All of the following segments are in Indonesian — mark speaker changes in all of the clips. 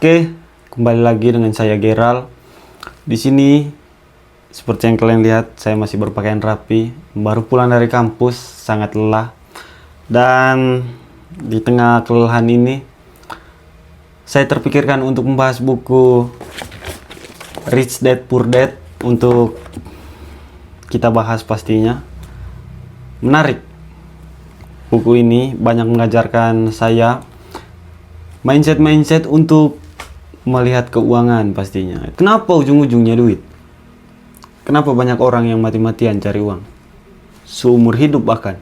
Speaker 1: Oke, kembali lagi dengan saya Geral. Di sini seperti yang kalian lihat, saya masih berpakaian rapi, baru pulang dari kampus, sangat lelah. Dan di tengah kelelahan ini, saya terpikirkan untuk membahas buku Rich Dad Poor Dad untuk kita bahas pastinya. Menarik. Buku ini banyak mengajarkan saya mindset untuk melihat keuangan pastinya. Kenapa ujung-ujungnya duit? Kenapa banyak orang yang mati-matian cari uang? Seumur hidup bahkan.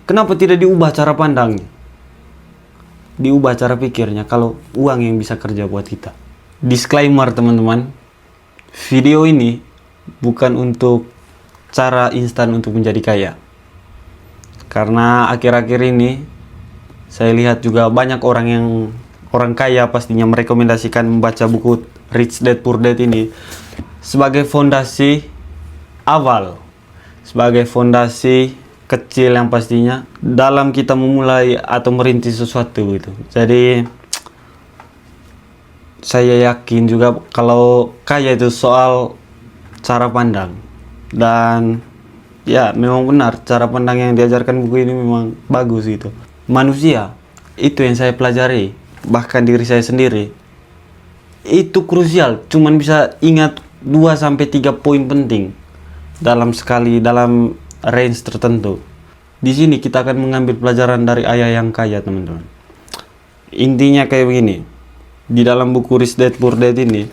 Speaker 1: Kenapa tidak diubah cara pandangnya? Diubah cara pikirnya kalau uang yang bisa kerja buat kita. Disclaimer teman-teman, video ini bukan untuk cara instan untuk menjadi kaya. Karena akhir-akhir ini saya lihat juga banyak orang kaya pastinya merekomendasikan membaca buku Rich Dad Poor Dad ini sebagai fondasi awal, sebagai fondasi kecil yang pastinya dalam kita memulai atau merintis sesuatu gitu. Jadi saya yakin juga kalau kaya itu soal cara pandang, dan ya memang benar cara pandang yang diajarkan buku ini memang bagus gitu. Manusia itu yang saya pelajari, bahkan diri saya sendiri itu krusial, cuman bisa ingat 2-3 poin penting dalam range tertentu. Di sini kita akan mengambil pelajaran dari ayah yang kaya teman-teman. Intinya kayak begini, di dalam buku Rich Dad Poor Dad ini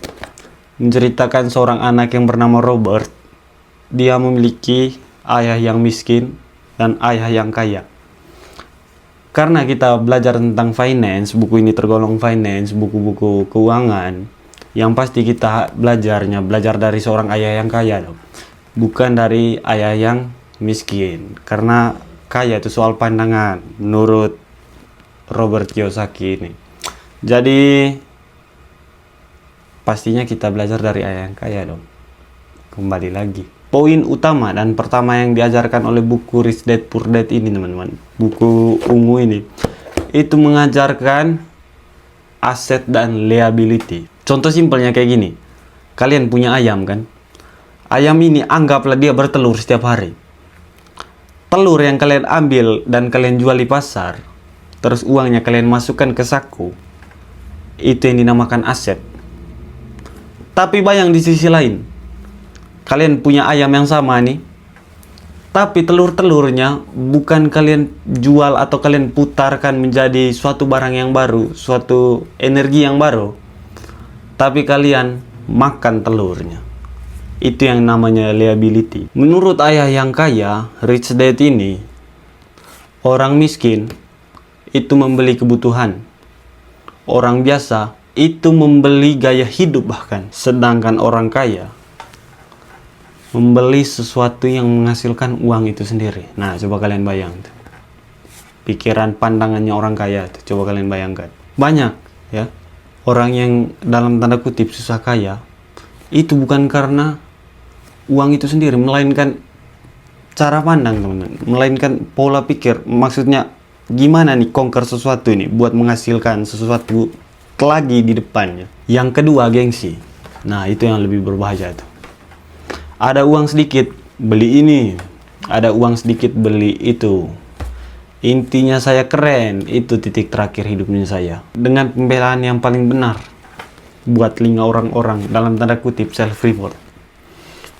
Speaker 1: menceritakan seorang anak yang bernama Robert. Dia memiliki ayah yang miskin dan ayah yang kaya. Karena kita belajar tentang finance, buku ini tergolong finance, buku-buku keuangan, yang pasti kita belajar dari seorang ayah yang kaya, bukan dari ayah yang miskin. Karena kaya itu soal pandangan, menurut Robert Kiyosaki ini. Jadi pastinya kita belajar dari ayah yang kaya dong. Kembali lagi, poin utama dan pertama yang diajarkan oleh buku Rich Dad Poor Dad ini teman-teman, buku ungu ini, itu mengajarkan aset dan liability. Contoh simpelnya kayak gini, kalian punya ayam kan, ayam ini anggaplah dia bertelur setiap hari. Telur yang kalian ambil dan kalian jual di pasar, terus uangnya kalian masukkan ke saku, itu yang dinamakan aset. Tapi bayang di sisi lain, kalian punya ayam yang sama nih, tapi telur-telurnya bukan kalian jual atau kalian putarkan menjadi suatu barang yang baru, suatu energi yang baru, tapi kalian makan telurnya. Itu yang namanya liability. Menurut ayah yang kaya, Rich Dad ini, orang miskin itu membeli kebutuhan, orang biasa itu membeli gaya hidup bahkan. Sedangkan orang kaya membeli sesuatu yang menghasilkan uang itu sendiri. Nah, coba kalian bayangkan. Pikiran pandangannya orang kaya itu, coba kalian bayangkan. Banyak ya orang yang dalam tanda kutip susah kaya, itu bukan karena uang itu sendiri, melainkan cara pandang teman-teman, melainkan pola pikir. Maksudnya gimana nih conquer sesuatu ini buat menghasilkan sesuatu lagi di depannya. Yang kedua, gengsi. Nah, itu yang lebih berbahaya tuh. Ada uang sedikit, beli ini. Ada uang sedikit, beli itu. Intinya saya keren, itu titik terakhir hidupnya saya. Dengan pembelaan yang paling benar buat telinga orang-orang, dalam tanda kutip self reward.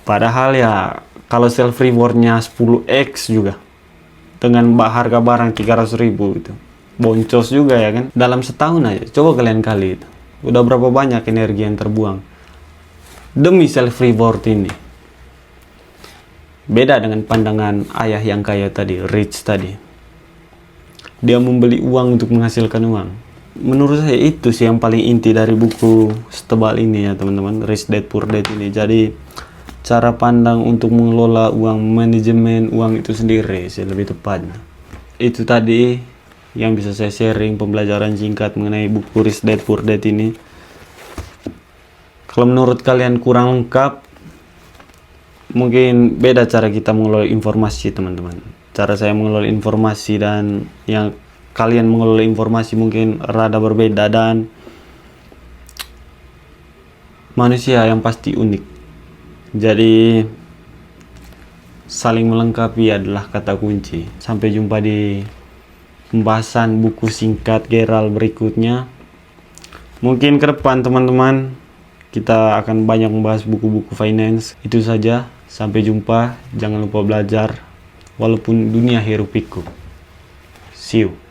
Speaker 1: Padahal ya kalau self rewardnya 10x juga, dengan harga barang 300.000 gitu, boncos juga ya kan. Dalam setahun aja, coba kalian kali itu, udah berapa banyak energi yang terbuang demi self reward ini. Beda dengan pandangan ayah yang kaya tadi, Rich tadi. Dia membeli uang untuk menghasilkan uang. Menurut saya itu sih yang paling inti dari buku setebal ini ya teman-teman, Rich Dad Poor Dad ini. Jadi cara pandang untuk mengelola uang, manajemen uang itu sendiri sih lebih tepatnya. Itu tadi yang bisa saya sharing, pembelajaran singkat mengenai buku Rich Dad Poor Dad ini. Kalau menurut kalian kurang lengkap, mungkin beda cara kita mengelola informasi teman-teman. Cara saya mengelola informasi dan yang kalian mengelola informasi mungkin rada berbeda, dan manusia yang pasti unik. Jadi saling melengkapi adalah kata kunci. Sampai jumpa di pembahasan buku singkat Gerald berikutnya. Mungkin ke depan teman-teman kita akan banyak membahas buku-buku finance. Itu saja, sampai jumpa. Jangan lupa belajar walaupun dunia hiruk pikuk. See you.